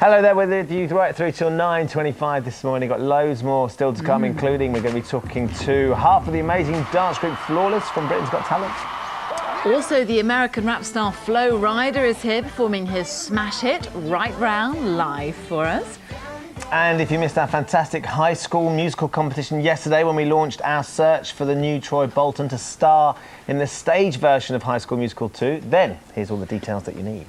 Hello there, we're with you right through till 9:25 this morning. Got loads more still to come, including we're going to be talking to half of the amazing dance group Flawless from Britain's Got Talent. Also, the American rap star Flo Rida is here performing his smash hit, Right Round, live for us. And if you missed our fantastic high school musical competition yesterday when we launched our search for the new Troy Bolton to star in the stage version of High School Musical 2, then here's all the details that you need.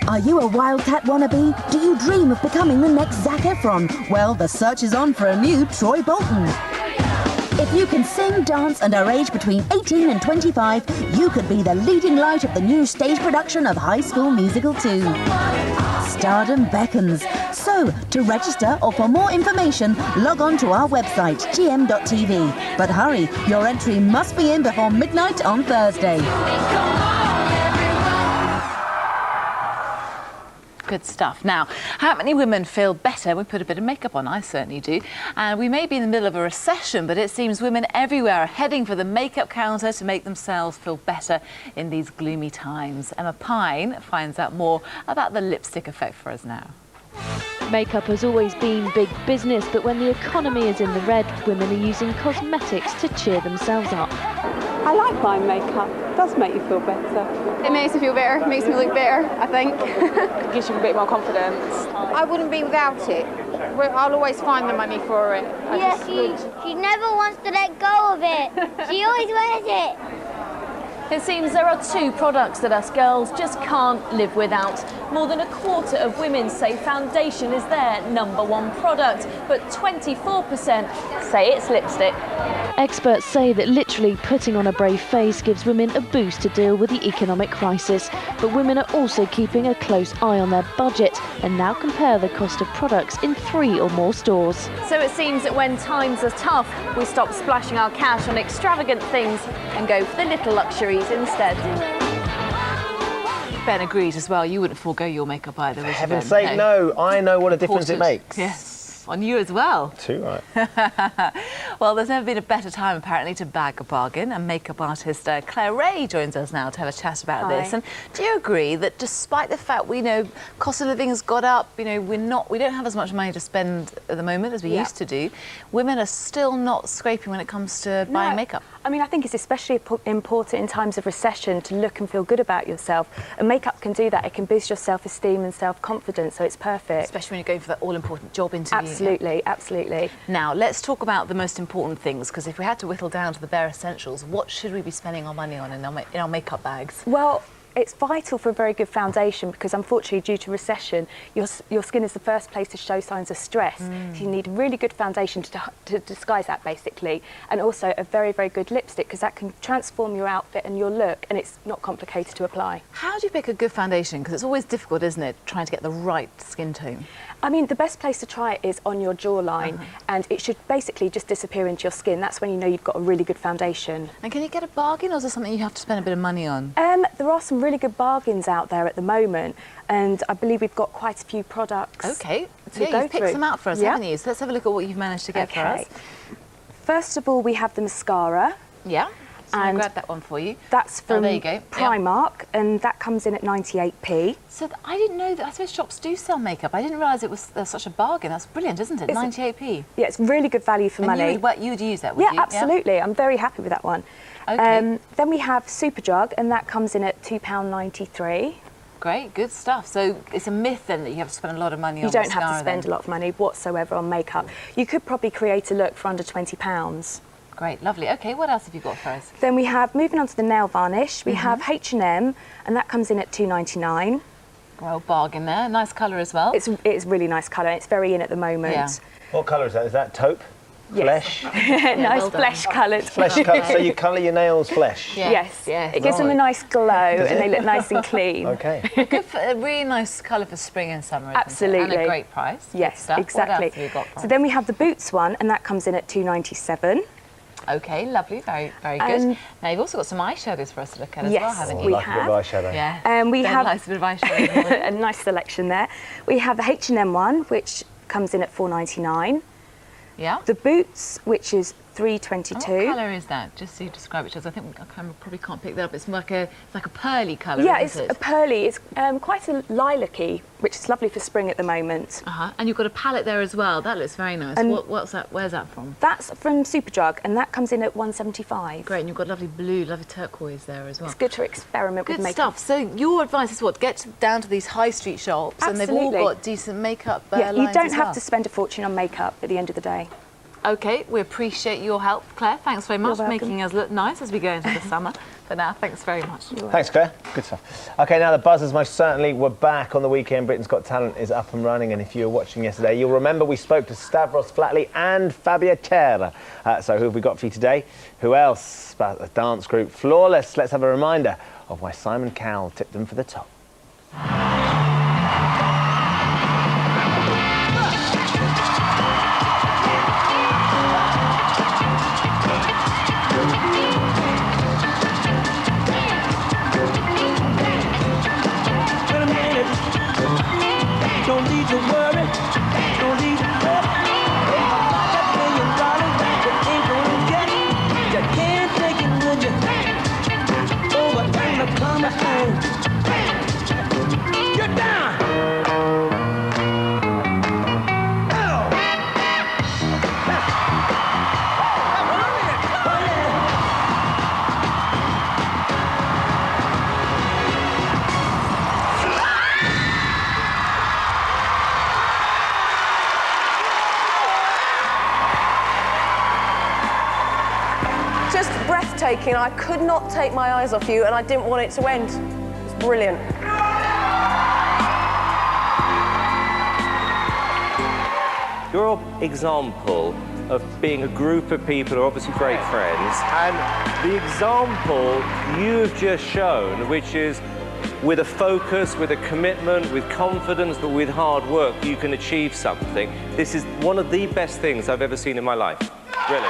Are you a Wildcat wannabe? Do you dream of becoming the next Zac Efron? Well, the search is on for a new Troy Bolton. If you can sing, dance and are aged between 18 and 25, you could be the leading light of the new stage production of High School Musical 2. Stardom beckons. So, to register or for more information, log on to our website, gm.tv. But hurry, your entry must be in before midnight on Thursday. Good stuff. Now, how many women feel better when we put a bit of makeup on? I certainly do. And we may be in the middle of a recession, but it seems women everywhere are heading for the makeup counter to make themselves feel better in these gloomy times. Emma Pine finds out more about the lipstick effect for us now. Makeup has always been big business, but when the economy is in the red, women are using cosmetics to cheer themselves up. I like buying makeup. It does make you feel better. It makes me feel better, makes me look better, I think. It gives you a bit more confidence. I wouldn't be without it. I'll always find the money for it. She never wants to let go of it. She always wears it. It seems there are two products that us girls just can't live without. More than a quarter of women say foundation is their #1 product, but 24% say it's lipstick. Experts say that literally putting on a brave face gives women a boost to deal with the economic crisis. But women are also keeping a close eye on their budget and now compare the cost of products in 3 or more stores. So it seems that when times are tough, we stop splashing our cash on extravagant things and go for the little luxuries instead. Ben agrees as well. You wouldn't forego your makeup either, would you, Heaven's Ben? sake, no. I know what a difference it makes. Yes, on you as well. Too right. Well, there's never been a better time, apparently, to bag a bargain. And makeup artist Claire Ray joins us now to have a chat about this. And do you agree that despite the fact we know cost of living has got up, we don't have as much money to spend at the moment as we used to do, women are still not scraping when it comes to buying makeup? I mean, I think it's especially important in times of recession to look and feel good about yourself. And makeup can do that. It can boost your self-esteem and self-confidence, so it's perfect. Especially when you're going for that all-important job interview. Absolutely, absolutely. Now, let's talk about the most important things, because if we had to whittle down to the bare essentials, what should we be spending our money on in our makeup bags? Well, it's vital for a very good foundation because, unfortunately, due to recession, your skin is the first place to show signs of stress. So you need a really good foundation to disguise that, basically, and also a very, very good lipstick because that can transform your outfit and your look, and it's not complicated to apply. How do you pick a good foundation? Because it's always difficult, isn't it, trying to get the right skin tone? I mean, the best place to try it is on your jawline, and it should basically just disappear into your skin. That's when you know you've got a really good foundation. And can you get a bargain, or is it something you have to spend a bit of money on? There are some really good bargains out there at the moment, and I believe we've got quite a few products. Okay, so you've picked some out for us, haven't you? So let's have a look at what you've managed to get for us. First of all, we have the mascara. Yeah. So I'll And grab that one for you. That's from there you go. Primark, and that comes in at 98p. So I didn't know that. I suppose shops do sell makeup. I didn't realise it was such a bargain. That's brilliant, isn't it? 98p. Yeah, it's really good value for money. You would use that, would you? Yeah, absolutely. I'm very happy with that one. Okay. Then we have Superdrug, and that comes in at £2.93. Great, good stuff. So it's a myth then that you have to spend a lot of money on mascara. You don't have to spend then. a lot of money whatsoever on makeup. You could probably create a look for under £20. Great, lovely. Okay, what else have you got for us? Then we have, moving on to the nail varnish, we have H&M, and that comes in at £2.99. Well, bargain there. Nice colour as well. It's really nice colour. It's very in at the moment. Yeah. What colour is that? Is that taupe? Yes. Flesh? Nice flesh coloured. Flesh colour. So you colour your nails flesh? Yes. It gives them a nice glow and they look nice and clean. Okay. Good for a really nice colour for spring and summer, isn't Absolutely. it? And a great price. Yes, Stuff. exactly. What else have you got for So us? then we have the Boots one, and that comes in at £2.97. Okay, lovely, very, very good. Now you've also got some eyeshadows for us to look at as well, haven't you? we like a bit of eyeshadow. Yeah. We have a bit of eyeshadow. a nice selection there. We have the H&M one, which comes in at £4.99. Yeah. The Boots, which is 322. What colour is that? Just so you describe it to us. I think I probably can't pick that up. It's like a pearly colour. Yeah, isn't it's a pearly. It's quite a lilac-y, which is lovely for spring at the moment. And you've got a palette there as well. That looks very nice. And what's that? Where's that from? That's from Superdrug, and that comes in at 175. Great, and you've got lovely blue, lovely turquoise there as well. It's good to experiment with Good makeup. stuff. So your advice is what? Get down to these high street shops, Absolutely. and they've all got decent makeup Yeah, you lines don't as have well. to spend a fortune on makeup at the end of the day. OK, we appreciate your help, Claire. Thanks very much for welcome. making us look nice as we go into the summer. For now, thanks very much. Thanks, Claire. Good stuff. OK, now the buzzers most certainly were back on the weekend. Britain's Got Talent is up and running, and if you were watching yesterday, you'll remember we spoke to Stavros Flatley and Fabia Cera. So who have we got for you today? Who else? About the dance group Flawless. Let's have a reminder of why Simon Cowell tipped them for the top. Don't need to worry, don't need to fret. That $1 billion, you ain't gonna get. You can't take it with you. Over in the corner home. Get down. Oh. Just breathtaking. I could not take my eyes off you, and I didn't want it to end. It's brilliant. You're an example of being a group of people who are obviously great friends, and the example you've just shown, which is with a focus, with a commitment, with confidence, but with hard work, you can achieve something. This is one of the best things I've ever seen in my life. Really.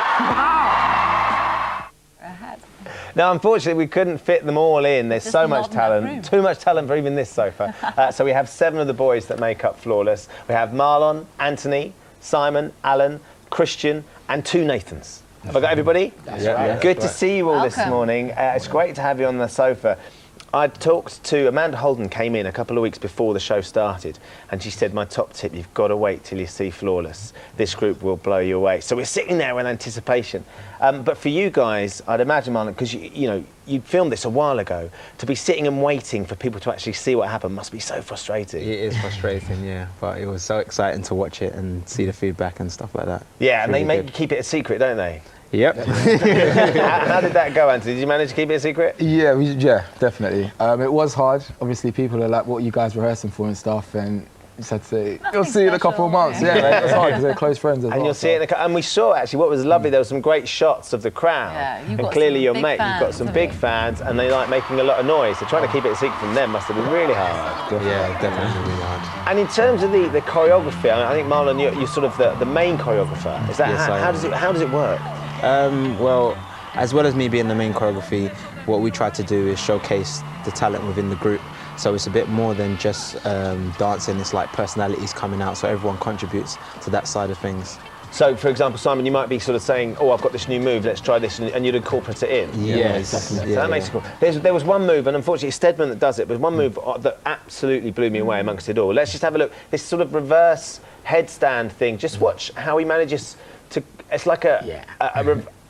Now, unfortunately, we couldn't fit them all in. There's so much talent, too much talent for even this sofa. So we have 7 of the boys that make up Flawless. We have Marlon, Anthony, Simon, Alan, Christian, and 2 Nathans. Have I got everybody? That's right. Yeah, Good to see you all this morning. It's great to have you on the sofa. I talked to Amanda Holden, came in a couple of weeks before the show started, and she said, my top tip, you've got to wait till you see Flawless. This group will blow you away. So we're sitting there in anticipation. But for you guys, I'd imagine, Marlon, because you filmed this a while ago, to be sitting and waiting for people to actually see what happened must be so frustrating. It is frustrating, yeah, but it was so exciting to watch it and see the feedback and stuff like that. Yeah, and really they make you keep it a secret, don't they? Yep. How did that go, Anthony? Did you manage to keep it a secret? Yeah, definitely. It was hard. Obviously, people are like, what are you guys rehearsing for and stuff, and just had to say, you'll see in a couple of months. Yeah, it's hard because they're close friends as well. And you'll see it and we saw actually what was lovely, there were some great shots of the crowd. Yeah, and clearly your mate, you've got some big fans, and they like making a lot of noise. So trying to keep it a secret from them must have been really hard. Yeah, definitely really hard. And in terms of the choreography, I think Marlon, you're sort of the main choreographer. Is that Yes, how does it work? Well, as well as me being the main choreography, what we try to do is showcase the talent within the group. So it's a bit more than just dancing, it's like personalities coming out, so everyone contributes to that side of things. So, for example, Simon, you might be sort of saying, oh, I've got this new move, let's try this, and you'd incorporate it in. Yes. So that makes it cool. There was one move, and unfortunately it's Stedman that does it, but one move that absolutely blew me away amongst it all. Let's just have a look. This sort of reverse headstand thing, just watch how he manages to, it's like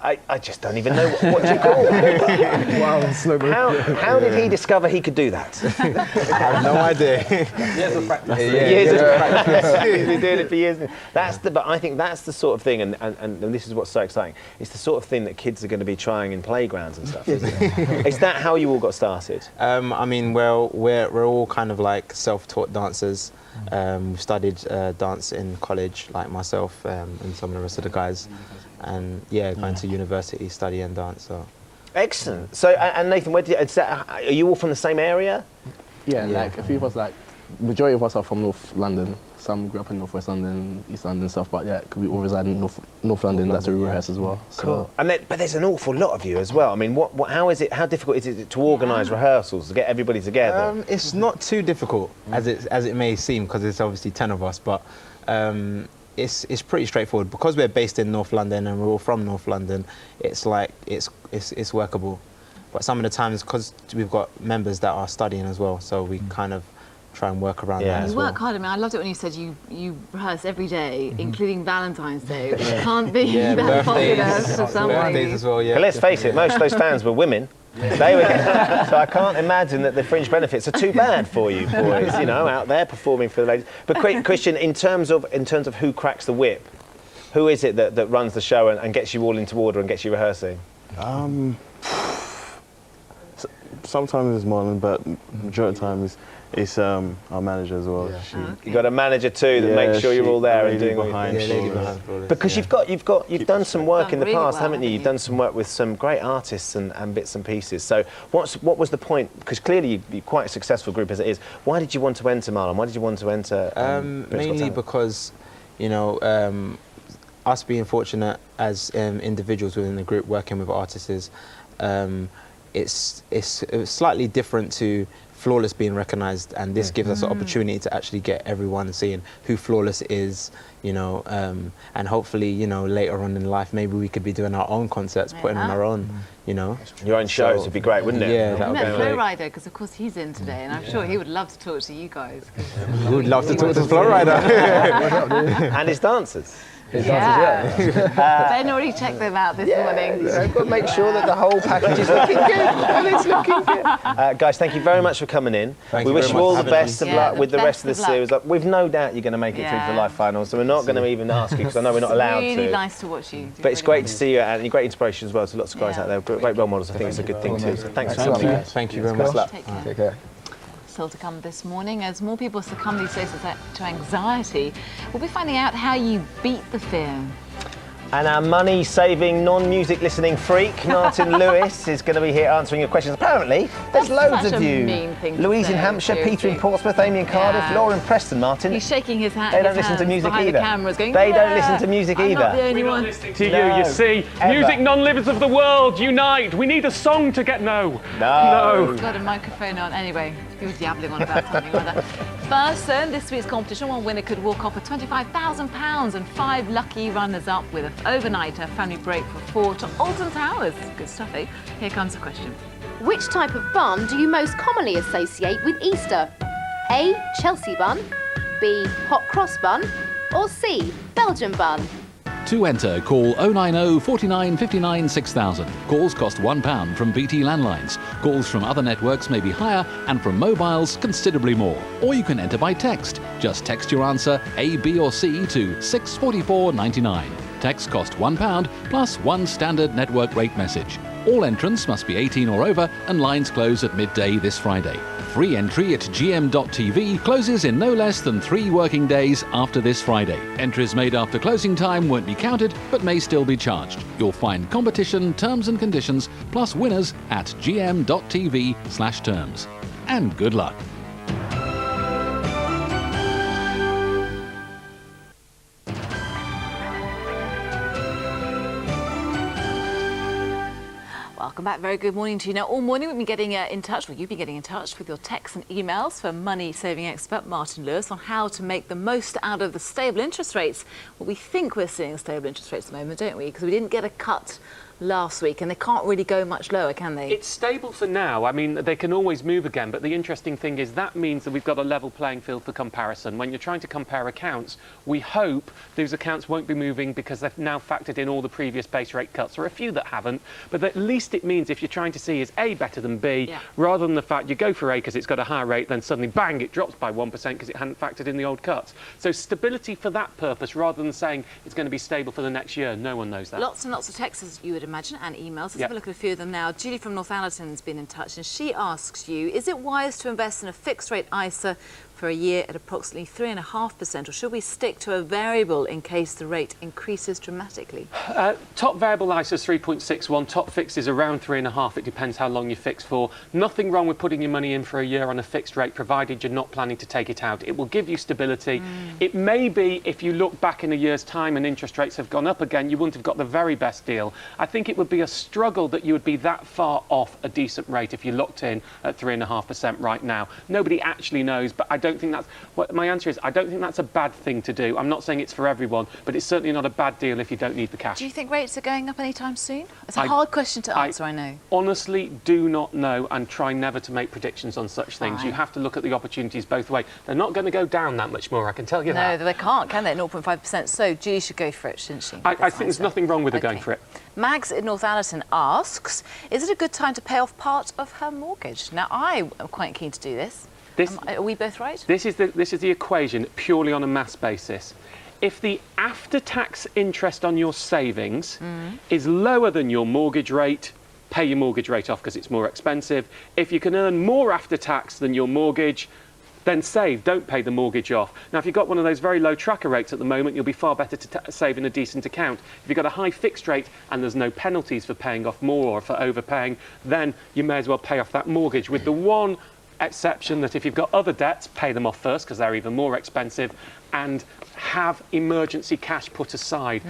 I just don't even know what to call it. Wow, slow mo. How did he discover he could do that? I have no idea. Years of practice. Years of practice. He's been doing it for years. But I think that's the sort of thing, and this is what's so exciting, it's the sort of thing that kids are going to be trying in playgrounds and stuff, isn't it? Is that how you all got started? I mean, well, we're all kind of like self-taught dancers. We've studied dance in college, like myself and some of the rest of the guys. And yeah, going to university, studying dance. So. Excellent. So, and Nathan, are you all from the same area? Yeah, like a few of us, like majority of us are from North London. Some grew up in North West London, East London stuff, but yeah, we all reside in North London. That's where we rehearse as well. Cool. And but there's an awful lot of you as well. I mean, how difficult is it to organise rehearsals, to get everybody together? It's not too difficult as it may seem, because it's obviously 10 of us, but it's pretty straightforward because we're based in North London and we're all from North London. It's like it's workable, but some of the times because we've got members that are studying as well, so we kind of try and work around that as well. You work hard. I mean, I loved it when you said you rehearse every day, including Valentine's Day, which can't be that popular for some birthdays as well. Yeah. But let's face it, most of those fans were women. They were, so I can't imagine that the fringe benefits are too bad for you boys, you know, out there performing for the ladies. But Christian, in terms of who cracks the whip, who is it that runs the show and gets you all into order and gets you rehearsing? Sometimes it's Marlon, but majority of the time it's our manager as well. Yeah. You've got a manager too that makes sure you're all there and doing behind. Because you've done some work in the past, haven't you? You've done some work with some great artists and bits and pieces. So what was the point? Because clearly you're quite a successful group as it is. Why did you want to enter Marlon? Why did you want to enter? Mainly because, you know, us being fortunate as individuals within the group working with artists is, it's slightly different to Flawless being recognised, and this gives us an opportunity to actually get everyone seeing who Flawless is, you know, and hopefully, you know, later on in life maybe we could be doing our own concerts, putting on our own, you know. Your own shows would be great, wouldn't it? Yeah, that would be Flo great. Rida, because of course he's in today, and I'm sure he would love to talk to you guys. We would love to talk to Flo Rida. And his dancers. Ben already checked them out this morning. I've got to make sure that the whole package is looking good, and it's looking good. Guys, thank you very much for coming in. We wish you all the best of luck with the rest of the series. We've no doubt you're going to make it through to the live finals, so we're not going to even ask you because I know we're not allowed to. It's really nice to watch you. But it's great to see you, and you're great inspiration as well to lots of guys out there. Great role models. I think it's a good thing too. So thanks for coming. Thank you very much. Take care. Still to come this morning, as more people succumb these days to anxiety, we'll be finding out how you beat the fear. And our money-saving, non-music listening freak, Martin Lewis, is going to be here answering your questions. Apparently, there's loads of you. Louise in Hampshire, Peter in Portsmouth, Amy in Cardiff, Laura in Preston, Martin. He's shaking his hand. They don't listen to music either. The cameras going, they don't listen to music either. I'm not the only one. Listening to you, you see. Music non-livers of the world, unite. We need a song to get no. He's got a microphone on. Anyway, he was yabbling on about something or other. First, then, this week's competition, one winner could walk off with £25,000 and 5 lucky runners-up with an overnighter family break for 4 to Alton Towers. Good stuff, eh? Here comes the question. Which type of bun do you most commonly associate with Easter? A. Chelsea bun, B. hot cross bun, or C. Belgian bun? To enter, call 090 49 59 6000. Calls cost £1 from BT landlines. Calls from other networks may be higher, and from mobiles considerably more. Or you can enter by text. Just text your answer A, B or C to 644.99. Text cost £1 plus 1 standard network rate message. All entrants must be 18 or over, and lines close at midday this Friday. Free entry at gm.tv closes in no less than 3 working days after this Friday. Entries made after closing time won't be counted, but may still be charged. You'll find competition, terms and conditions, plus winners at gm.tv/terms. And good luck. Welcome back. Very good morning to you. Now, all morning we've been getting in touch, you've been getting in touch with your texts and emails for money-saving expert Martin Lewis on how to make the most out of the stable interest rates. Well, we think we're seeing stable interest rates at the moment, don't we? Because we didn't get a cut last week, and they can't really go much lower, can they? It's stable for now. I mean, they can always move again, but the interesting thing is that means that we've got a level playing field for comparison. When you're trying to compare accounts, we hope those accounts won't be moving because they've now factored in all the previous base rate cuts. There are a few that haven't, but at least it means if you're trying to see is A better than B, rather than the fact you go for A because it's got a higher rate, then suddenly, bang, it drops by 1% because it hadn't factored in the old cuts. So stability for that purpose, rather than saying it's going to be stable for the next year. No one knows that. Lots and lots of texts, as you would imagine, and emails. Let's have a look at a few of them now. Julie from Northallerton's been in touch, and she asks you, is it wise to invest in a fixed-rate ISA for a year at approximately 3.5%, or should we stick to a variable in case the rate increases dramatically? Top variable ISA is 3.61, top fixed is around 3.5. It depends how long you fix for. Nothing wrong with putting your money in for a year on a fixed rate, provided you're not planning to take it out. It will give you stability. It may be, if you look back in a year's time and interest rates have gone up again, you wouldn't have got the very best deal. I think it would be a struggle that you would be that far off a decent rate if you locked in at 3.5% right now. Nobody actually knows, but I don't don't think that's... Well, my answer is I don't think that's a bad thing to do. I'm not saying it's for everyone, but it's certainly not a bad deal if you don't need the cash. Do you think rates are going up anytime soon? It's a hard question to answer, I know. Honestly do not know, and try never to make predictions on such things. Fine. You have to look at the opportunities both ways. They're not going to go down that much more, I can tell you that. No, they can't, can they? 0.5%. So Julie should go for it, shouldn't she? I think there's nothing wrong with her going for it. Mags in North Allerton asks, is it a good time to pay off part of her mortgage? Now, I am quite keen to do this. Are we both right? This is the equation purely on a maths basis. If the after-tax interest on your savings is lower than your mortgage rate, pay your mortgage rate off because it's more expensive. If you can earn more after-tax than your mortgage, then save, don't pay the mortgage off. Now, if you've got one of those very low tracker rates at the moment, you'll be far better to save in a decent account. If you've got a high fixed rate and there's no penalties for paying off more or for overpaying, then you may as well pay off that mortgage, with the one exception that if you've got other debts, pay them off first because they're even more expensive, and have emergency cash put aside.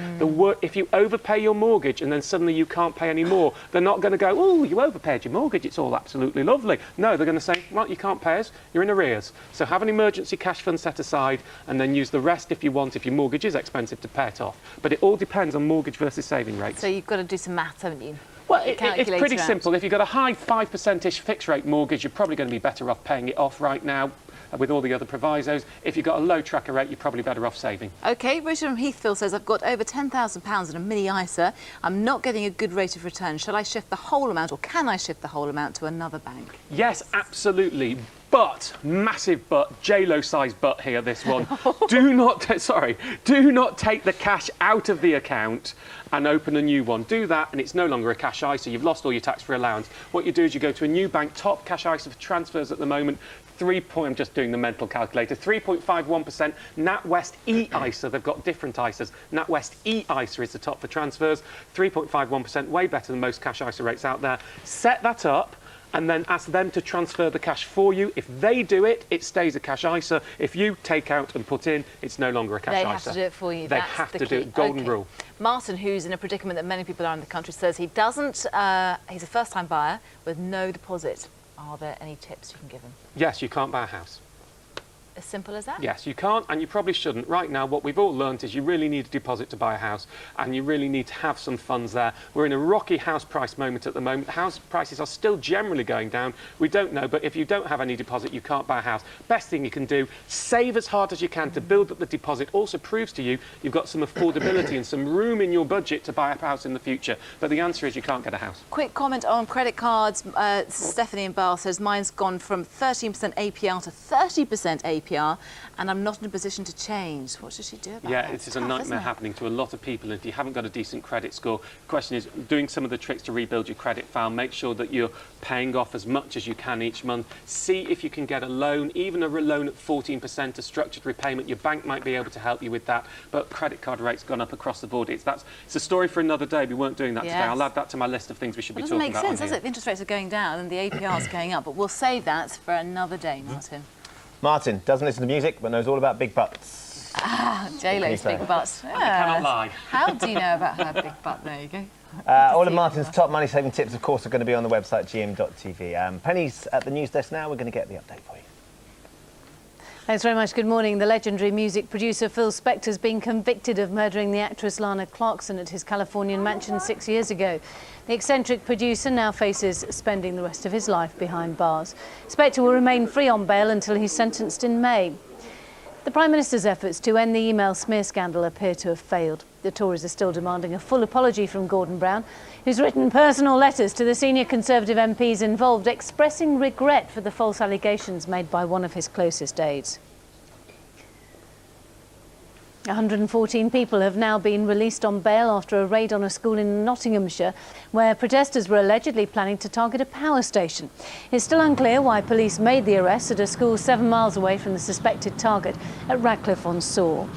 If you overpay your mortgage and then suddenly you can't pay any more, they're not going to go, oh, you overpaid your mortgage, it's all absolutely lovely. No, they're going to say, right, you can't pay us, you're in arrears. So have an emergency cash fund set aside and then use the rest if you want, if your mortgage is expensive, to pay it off. But it all depends on mortgage versus saving rates. So you've got to do some maths, haven't you? Well, it's pretty simple. If you've got a high 5%-ish fixed rate mortgage, you're probably going to be better off paying it off right now with all the other provisos. If you've got a low tracker rate, you're probably better off saving. OK, Richard from Heathfield says, I've got over £10,000 in a mini ISA. I'm not getting a good rate of return. Shall I shift the whole amount, or can I shift the whole amount to another bank? Yes, absolutely. But, massive but, J-Lo size but here, this one. do not take the cash out of the account and open a new one. Do that and it's no longer a cash ISA. You've lost all your tax-free allowance. What you do is you go to a new bank, top cash ISA for transfers at the moment, I'm just doing the mental calculator, 3.51%. NatWest E-ISA, they've got different ISAs. NatWest E-ISA is the top for transfers, 3.51%, way better than most cash ISA rates out there. Set that up and then ask them to transfer the cash for you. If they do it, it stays a cash ISA. If you take out and put in, it's no longer a cash ISA. They have to do it for you. They have to do it. Golden rule. Martin, who's in a predicament that many people are in the country, says he doesn't, he's a first-time buyer with no deposit. Are there any tips you can give him? Yes, you can't buy a house. As simple as that? Yes, you can't, and you probably shouldn't. Right now, what we've all learnt is you really need a deposit to buy a house, and you really need to have some funds there. We're in a rocky house price moment at the moment. House prices are still generally going down. We don't know, but if you don't have any deposit, you can't buy a house. Best thing you can do, save as hard as you can to build up the deposit. Also proves to you you've got some affordability and some room in your budget to buy a house in the future. But the answer is you can't get a house. Quick comment on credit cards. Stephanie in Bath says, mine's gone from 13% APR to 30% APR. And I'm not in a position to change. What should she do about that? Yeah, it is a nightmare happening to a lot of people. And if you haven't got a decent credit score, the question is doing some of the tricks to rebuild your credit file. Make sure that you're paying off as much as you can each month. See if you can get a loan, even a loan at 14%, a structured repayment. Your bank might be able to help you with that. But credit card rates gone up across the board. It's a story for another day. We weren't doing that today. I'll add that to my list of things we should be talking about. It doesn't make sense, does it? The interest rates are going down and the APR is going up. But we'll save that for another day, Martin. Martin doesn't listen to music, but knows all about big butts. Ah, J-Lo's big butts. I cannot lie. How do you know about her big butt? There you go. All of Martin's top money-saving tips, of course, are going to be on the website gm.tv. Penny's at the news desk now. We're going to get the update for you. Thanks very much. Good morning. The legendary music producer Phil Spector's been convicted of murdering the actress Lana Clarkson at his Californian mansion 6 years ago. The eccentric producer now faces spending the rest of his life behind bars. Spector will remain free on bail until he's sentenced in May. The Prime Minister's efforts to end the email smear scandal appear to have failed. The Tories are still demanding a full apology from Gordon Brown, who's written personal letters to the senior Conservative MPs involved, expressing regret for the false allegations made by one of his closest aides. 114 people have now been released on bail after a raid on a school in Nottinghamshire, where protesters were allegedly planning to target a power station. It's still unclear why police made the arrest at a school 7 miles away from the suspected target at Radcliffe-on-Soar.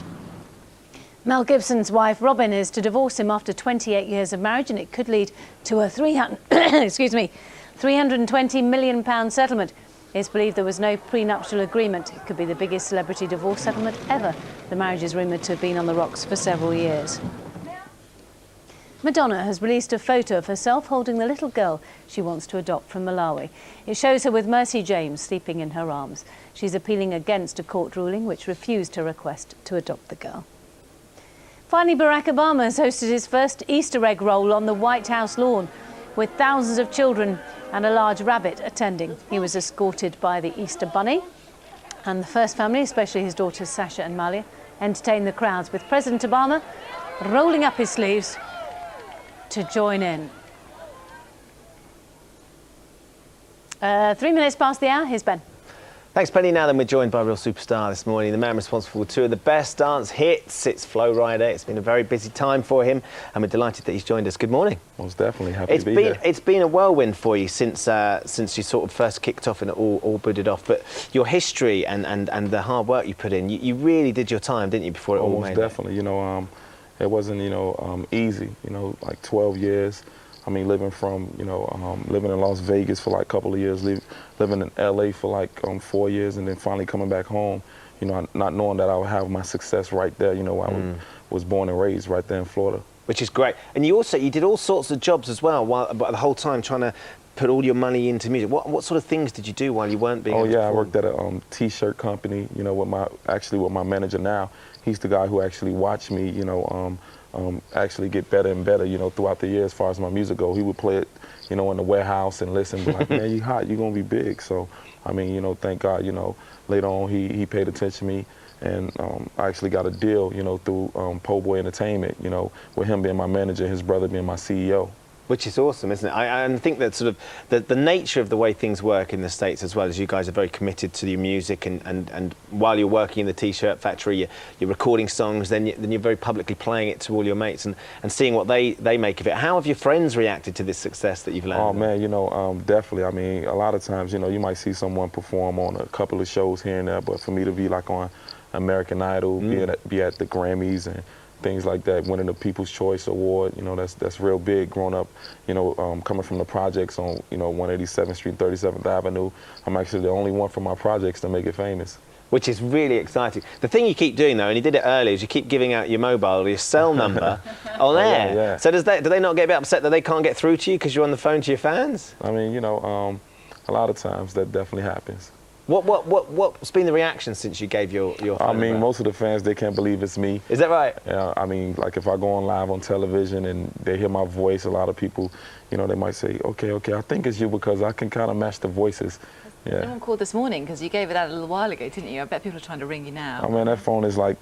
Mel Gibson's wife, Robin, is to divorce him after 28 years of marriage, and it could lead to a £320 million settlement. It's believed there was no prenuptial agreement. It could be the biggest celebrity divorce settlement ever. The marriage is rumoured to have been on the rocks for several years. Madonna has released a photo of herself holding the little girl she wants to adopt from Malawi. It shows her with Mercy James sleeping in her arms. She's appealing against a court ruling which refused her request to adopt the girl. Finally, Barack Obama has hosted his first Easter egg roll on the White House lawn, with thousands of children and a large rabbit attending. He was escorted by the Easter Bunny, and the first family, especially his daughters Sasha and Malia, entertained the crowds, with President Obama rolling up his sleeves to join in. 3 minutes past the hour, here's Ben. Thanks, Penny. Now then, we're joined by a real superstar this morning, the man responsible for two of the best dance hits. It's Flo Rida. It's been a very busy time for him, and we're delighted that he's joined us. Good morning. Most definitely happy to be here. It's been a whirlwind for you since you sort of first kicked off and it all booted off. But your history and the hard work you put in, you really did your time, didn't you, before it all made it? Most definitely. You know, it wasn't easy. You know, like 12 years. I mean, living in Las Vegas for like a couple of years, living in LA for like 4 years, and then finally coming back home, you know, not knowing that I would have my success right there, you know, I was born and raised right there in Florida. Which is great. And you did all sorts of jobs as well, but the whole time trying to put all your money into music. What sort of things did you do while you weren't being able to perform? I worked at a t-shirt company, you know, with my manager now. He's the guy who actually watched me, you know, actually get better and better, you know, throughout the year as far as my music goes. He would play it, you know, in the warehouse and listen, be like, man, you hot, you're gonna be big. So, I mean, you know, thank God, you know, later on he paid attention to me, and I actually got a deal, you know, through Po' Boy Entertainment, you know, with him being my manager, his brother being my CEO. Which is awesome, isn't it? I think that sort of the nature of the way things work in the States as well, is you guys are very committed to your music, and while you're working in the t-shirt factory, you're recording songs, then you're very publicly playing it to all your mates and seeing what they make of it. How have your friends reacted to this success that you've landed? Oh man, you know, definitely. I mean, a lot of times, you know, you might see someone perform on a couple of shows here and there, but for me to be like on American Idol, be at the Grammys and things like that, winning the People's Choice Award, you know, that's real big. Growing up, you know, coming from the projects on, you know, 187th Street, 37th Avenue, I'm actually the only one from my projects to make it famous. Which is really exciting. The thing you keep doing, though, and you did it early, is you keep giving out your mobile or your cell number on air. Yeah. So do they not get a bit upset that they can't get through to you because you're on the phone to your fans? I mean, you know, a lot of times that definitely happens. What's been the reaction since you gave your phone I mean, number? most of the fans, they can't believe it's me. Is that right? Yeah, I mean, like if I go on live on television and they hear my voice, a lot of people, you know, they might say, okay, I think it's you because I can kind of match the voices. Yeah. No one called this morning because you gave it out a little while ago, didn't you? I bet people are trying to ring you now. I mean, that phone is like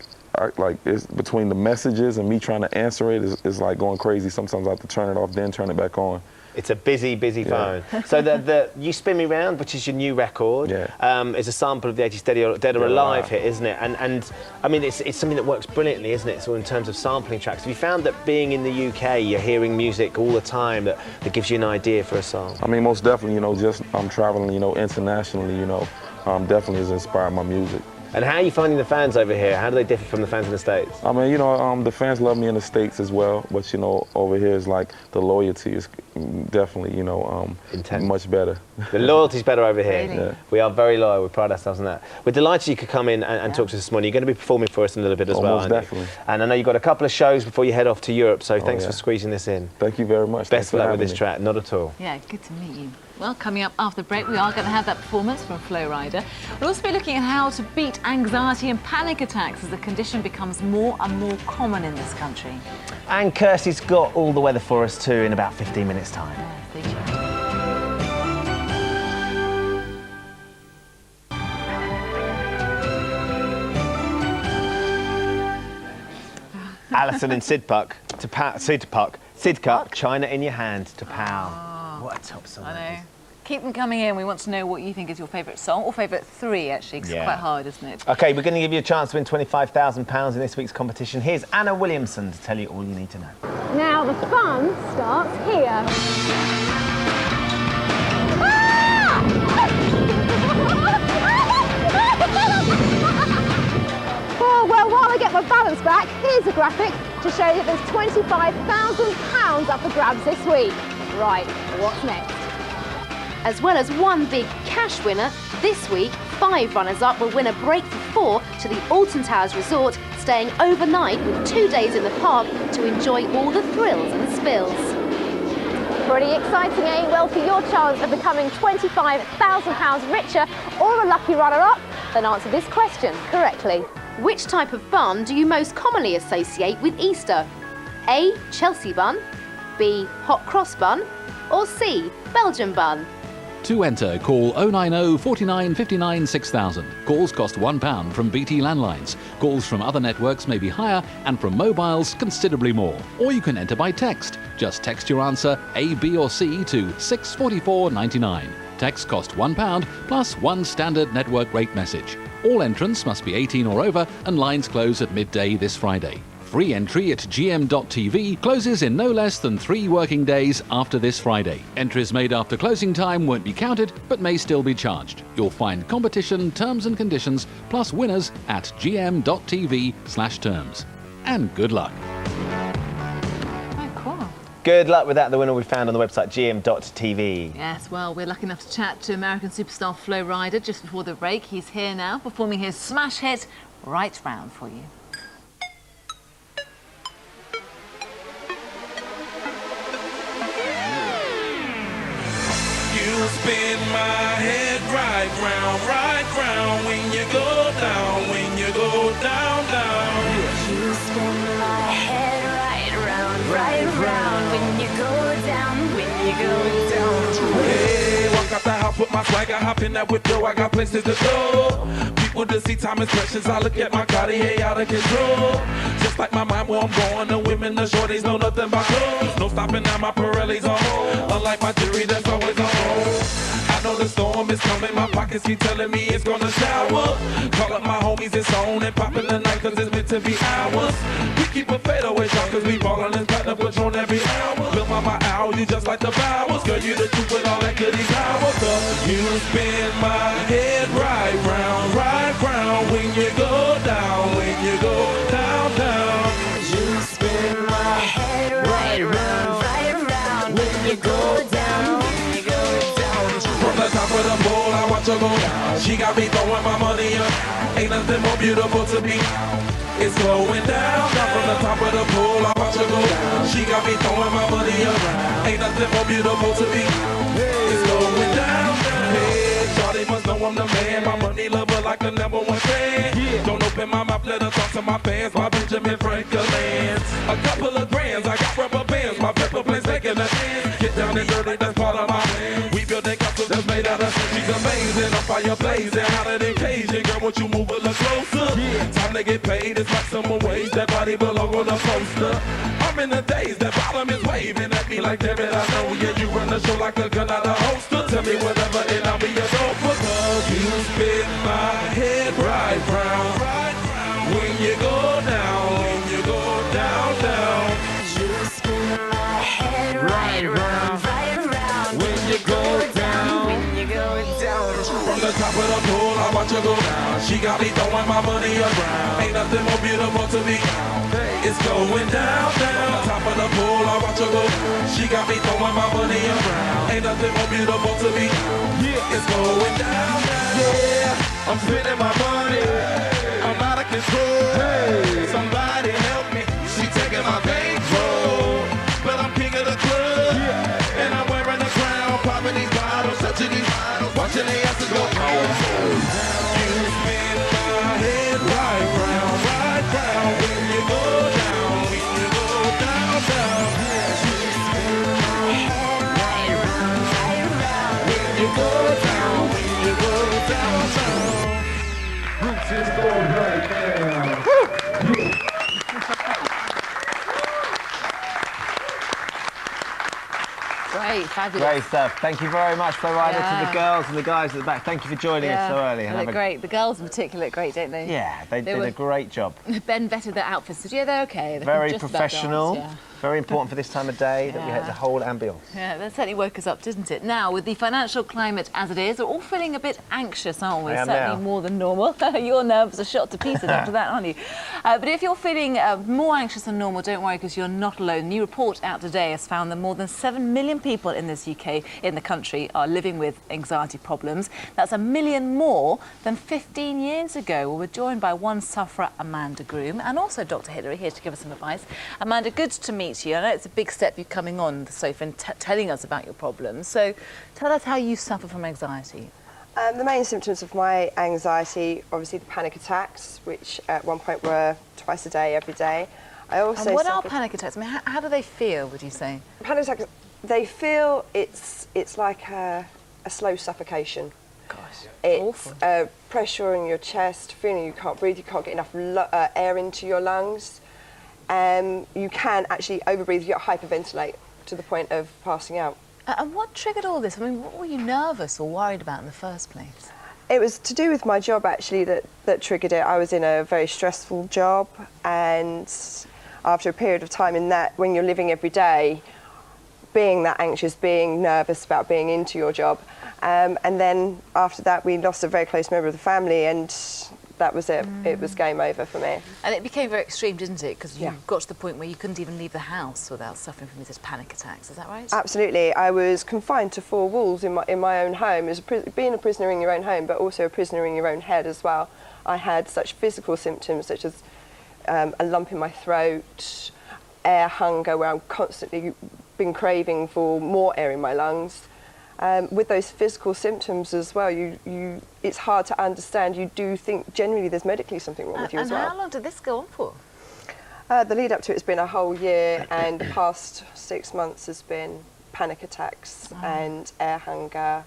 it's between the messages and me trying to answer it is like going crazy. Sometimes I have to turn it off, then turn it back on. It's a busy phone. So the You Spin Me Round, which is your new record, is a sample of the 80s Dead or Alive hit, isn't it? And I mean, it's something that works brilliantly, isn't it? So in terms of sampling tracks, have you found that being in the UK, you're hearing music all the time that gives you an idea for a song? I mean, most definitely, you know, just I'm traveling, you know, internationally, you know, definitely has inspired my music. And how are you finding the fans over here? How do they differ from the fans in the States? I mean, you know, the fans love me in the States as well, but, you know, over here is like the loyalty is definitely, you know, much better. The loyalty's better over here. Really? Yeah. We are very loyal. We pride ourselves on that. We're delighted you could come in and talk to us this morning. You're going to be performing for us in a little bit as well, most definitely. And I know you've got a couple of shows before you head off to Europe, so thanks for squeezing this in. Thank you very much. Best of luck with this track. Not at all. Yeah, good to meet you. Well, coming up after the break, we are going to have that performance from Flo Rida. We'll also be looking at how to beat anxiety and panic attacks as the condition becomes more and more common in this country. And Kirsty's got all the weather for us too in about 15 minutes' time. Yeah, stay tuned. Alison and Sidcup, China in Your Hand to Pow. What a top song. I know. Keep them coming in. We want to know what you think is your favourite song, or favourite three, actually, because it's quite hard, isn't it? OK, we're going to give you a chance to win £25,000 in this week's competition. Here's Anna Williamson to tell you all you need to know. Now the fun starts here. Well, while I get my balance back, here's a graphic to show you that there's £25,000 up for grabs this week. Right, what's next? As well as one big cash winner, this week 5 runners-up will win a break for 4 to the Alton Towers Resort, staying overnight with 2 days in the park to enjoy all the thrills and spills. Pretty exciting, eh? Well, for your chance of becoming £25,000 richer or a lucky runner-up, then answer this question correctly. Which type of bun do you most commonly associate with Easter? A. Chelsea bun, B. hot cross bun, or C. Belgian bun? To enter, call 090 49 59 6000. Calls cost £1 from BT landlines. Calls from other networks may be higher and from mobiles considerably more. Or you can enter by text. Just text your answer A, B or C to 644.99. Text cost £1 plus one standard network rate message. All entrants must be 18 or over and lines close at midday this Friday. Free entry at GM.TV closes in no less than 3 working days after this Friday. Entries made after closing time won't be counted, but may still be charged. You'll find competition, terms and conditions, plus winners at gm.tv/terms. And good luck. Oh, cool. Good luck with that. The winner we found on the website gm.tv. Yes, well, we're lucky enough to chat to American superstar Flo Rida just before the break. He's here now, performing his smash hit, Right Round, for you. You spin my head right round when you go down, down. You spin my head right round when you go down, Hey, walk out the house with my swagger, hop in that whip, yo, I got places to go. People to see, time is precious, I look at my Cartier out of control. Just like my mind where I'm going, the women, the shorties know nothing about clothes. No stopping now, my Pirelli's on hold. Unlike my jewelry that's always on hold. I know the storm is coming, my pockets keep telling me it's gonna shower. Call up my homies, it's on and popping the night cause it's meant to be ours. We keep a fadeaway shot cause we ballin' and cutting up Patron every hour. Bill mama owl, you just like the bowers. Girl, you the truth with all that goody power. Cause you spin my head right round when you go down, down. You spin my head right round when you go down, From the top of the pole, I watch her go down. She got me throwing my money up. Ain't nothing more beautiful to me. It's going down. Now from the top of the pole, I watch her go down. She got me throwing my money up. Ain't nothing more beautiful to me. It's going down. Hey, Shawty must know I'm the man. My money lover like the #1 fan. Don't open my mouth, let her talk to my pants. My Benjamin Franklin's. A couple of grands, I got rubber bands. My pepper plane's making a dance. Get down and dirty, that's part of my plan. We build that castle that's made out of sand. She's amazing, I'm fire blazing, hotter than Cajun. Girl, won't you move a little closer? Time to get paid, it's maximum wage. That body belong on a poster. I'm in the days, that bottom is waving at me like, damn it, I know. Yeah, you run the show like a gun out of holster. Tell me whatever and I'll be your gopher. Cause you spin my head right round when you go down, down. You spin my head right round when you go down, From the top of the pole, I watch her go down. She got me throwing my money around. Ain't nothing more beautiful to me. It's going down. Top of the pole, I watch her go down. She got me throwing my money around. Ain't nothing more beautiful to me. It's going down. Yeah, I'm spending my money. I'm out of control. Hey, somebody help me. She taking my bankroll, but I'm king of the club. And I'm wearing a crown, popping these bottles, touching these bottles, watching the asses go cold. You spin my head right round when you go down, down. You spin my head right round when you go down, down. Roots is going right now. Great, fabulous. Great stuff. Thank you very much, Flo Rida, to the girls and the guys at the back. Thank you for joining us so early. They look great. The girls in particular look great, don't they? Yeah, they did a great job. Ben vetted their outfits. Yeah, they're okay. They Very can just about professional. dance, yeah. Very important for this time of day that we had the whole ambience. Yeah, that certainly woke us up, didn't it? Now, with the financial climate as it is, we're all feeling a bit anxious, aren't we? Certainly more than normal. Your nerves are shot to pieces after that, aren't you? But if you're feeling more anxious than normal, don't worry, because you're not alone. A new report out today has found that more than 7 million people in the country are living with anxiety problems. That's 1 million more than 15 years ago. Well, we're joined by one sufferer, Amanda Groom, and also Dr. Hillary, here to give us some advice. Amanda, good to meet you. I know it's a big step you coming on the sofa and telling us about your problems. So tell us how you suffer from anxiety. The main symptoms of my anxiety, obviously the panic attacks, which at one point were twice a day, every day. I also and what are panic attacks? I mean, how do they feel, would you say? Panic attacks, they feel it's like a slow suffocation. Gosh, it's pressure in your chest, feeling you can't breathe, you can't get enough air into your lungs. You can actually overbreathe, you hyperventilate to the point of passing out. And what triggered all this? I mean, what were you nervous or worried about in the first place? It was to do with my job, actually, that triggered it. I was in a very stressful job, and after a period of time in that, when you're living every day, being that anxious, being nervous about being into your job, and then after that, we lost a very close member of the family, and that was it. It was game over for me. And it became very extreme, didn't it? Because you got to the point where you couldn't even leave the house without suffering from these panic attacks. Is that right? Absolutely. I was confined to 4 walls in my own home. As being a prisoner in your own home, but also a prisoner in your own head as well. I had such physical symptoms, such as a lump in my throat, air hunger, where I'm constantly been craving for more air in my lungs. With those physical symptoms as well, it's hard to understand. You do think generally there's medically something wrong with you as well. And how long did this go on for? The lead up to it has been a whole year, and the past 6 months has been panic attacks and air hunger,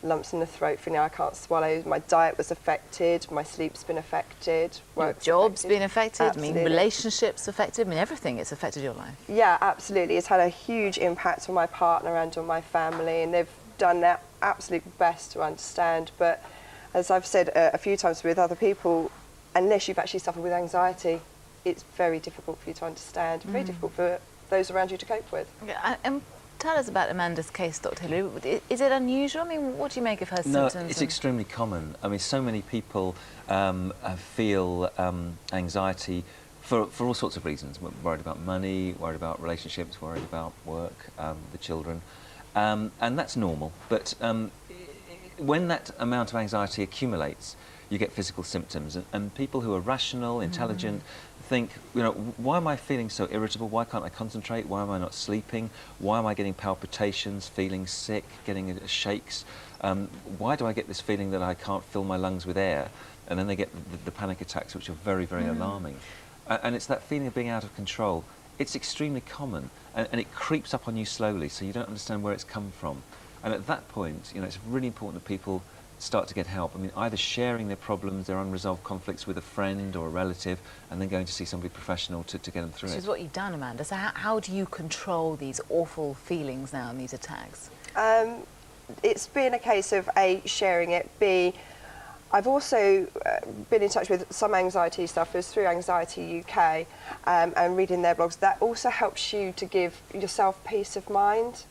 lumps in the throat, feeling I can't swallow. My diet was affected, my sleep's been affected, Your job's been affected, Absolutely. I mean, relationships affected, I mean, everything, it's affected your life. Yeah, absolutely. It's had a huge impact on my partner and on my family, and they've done their absolute best to understand. But as I've said a few times with other people, unless you've actually suffered with anxiety, it's very difficult for you to understand, very difficult for those around you to cope with. Yeah, and tell us about Amanda's case, Dr. Hillary. Is it unusual? I mean, what do you make of her symptoms? No, it's extremely common. I mean, so many people feel anxiety for all sorts of reasons. We're worried about money, worried about relationships, worried about work, the children. And that's normal, but when that amount of anxiety accumulates, you get physical symptoms, and people who are rational, intelligent, think, you know, why am I feeling so irritable? Why can't I concentrate? Why am I not sleeping? Why am I getting palpitations, feeling sick, getting shakes? Why do I get this feeling that I can't fill my lungs with air? And then they get the panic attacks, which are very, very alarming. And it's that feeling of being out of control. It's extremely common, and it creeps up on you slowly, so you don't understand where it's come from. And at that point, you know, it's really important that people start to get help. I mean, either sharing their problems, their unresolved conflicts with a friend or a relative, and then going to see somebody professional to get them through it. Which is what you've done, Amanda. So how do you control these awful feelings now and these attacks? It's been a case of A, sharing it, B, I've also been in touch with some anxiety sufferers through Anxiety UK and reading their blogs. That also helps you to give yourself peace of mind,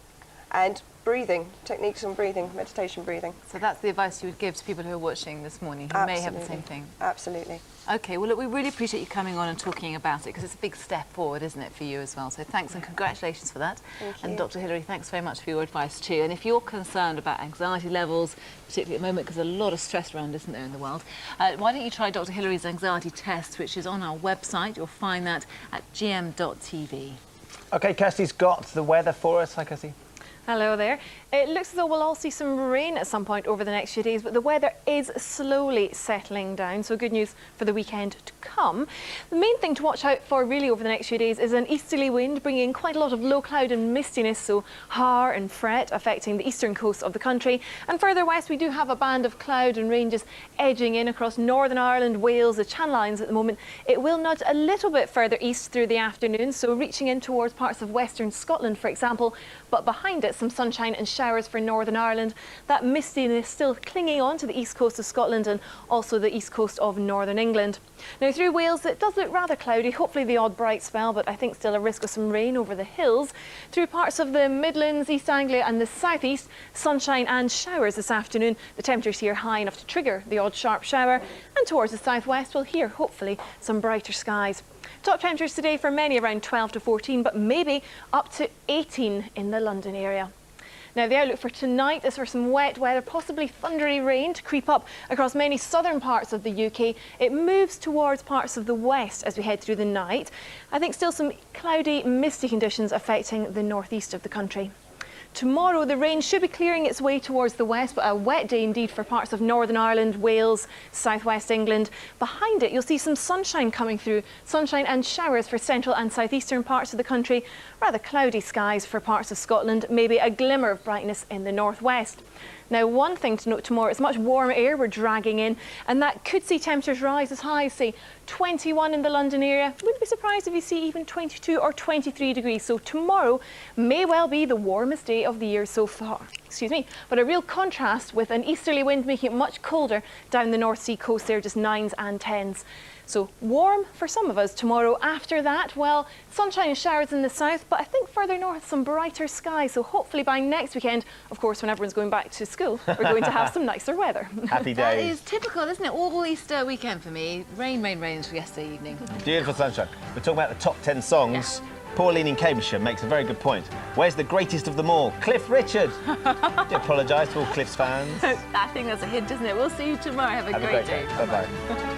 and breathing, techniques on breathing, meditation breathing. So that's the advice you would give to people who are watching this morning who may have the same thing? Absolutely. OK, well, look, we really appreciate you coming on and talking about it, because it's a big step forward, isn't it, for you as well. So thanks and congratulations for that. Thank you. And Dr. Hillary, thanks very much for your advice too. And if you're concerned about anxiety levels, particularly at the moment, because there's a lot of stress around, isn't there, in the world, why don't you try Dr. Hillary's anxiety test, which is on our website. You'll find that at gm.tv. OK, Kirsty's got the weather for us. Hi, Kirsty. Hello there. It looks as though we'll all see some rain at some point over the next few days, but the weather is slowly settling down, so good news for the weekend to come. The main thing to watch out for really over the next few days is an easterly wind bringing in quite a lot of low cloud and mistiness, so har and fret affecting the eastern coast of the country. And further west we do have a band of cloud and rain just edging in across Northern Ireland, Wales, the Channel Islands at the moment. It will nudge a little bit further east through the afternoon, so reaching in towards parts of western Scotland, for example, but behind it get some sunshine and showers for Northern Ireland. That mistiness still clinging on to the east coast of Scotland and also the east coast of Northern England. Now through Wales it does look rather cloudy, hopefully the odd bright spell, but I think still a risk of some rain over the hills. Through parts of the Midlands, East Anglia and the southeast, sunshine and showers this afternoon. The temperatures here high enough to trigger the odd sharp shower, and towards the southwest we'll hear hopefully some brighter skies. Top temperatures today for many around 12 to 14, but maybe up to 18 in the London area. Now the outlook for tonight is for some wet weather, possibly thundery rain to creep up across many southern parts of the UK. It moves towards parts of the west as we head through the night. I think still some cloudy, misty conditions affecting the northeast of the country. Tomorrow the rain should be clearing its way towards the west, but a wet day indeed for parts of Northern Ireland, Wales, southwest England. Behind it you'll see some sunshine coming through, sunshine and showers for central and southeastern parts of the country, rather cloudy skies for parts of Scotland, maybe a glimmer of brightness in the northwest. Now one thing to note tomorrow, it's much warmer air we're dragging in, and that could see temperatures rise as high as say 21 in the London area. Wouldn't be surprised if you see even 22 or 23 degrees. So tomorrow may well be the warmest day of the year so far. Excuse me, but a real contrast with an easterly wind making it much colder down the North Sea coast there, just 9s and 10s. So warm for some of us tomorrow. After that, well, sunshine and showers in the south, but I think further north some brighter skies. So hopefully by next weekend, of course, when everyone's going back to school, we're going to have some nicer weather. Happy days. That is typical, isn't it? All Easter weekend for me. Rain, rain, rain for yesterday evening. Beautiful sunshine. We're talking about the top 10 songs. Pauline in Cambridgeshire makes a very good point. Where's the greatest of them all? Cliff Richard. Do apologise to all Cliff's fans. I think that's a hint, isn't it? We'll see you tomorrow. Have a great day. Bye-bye.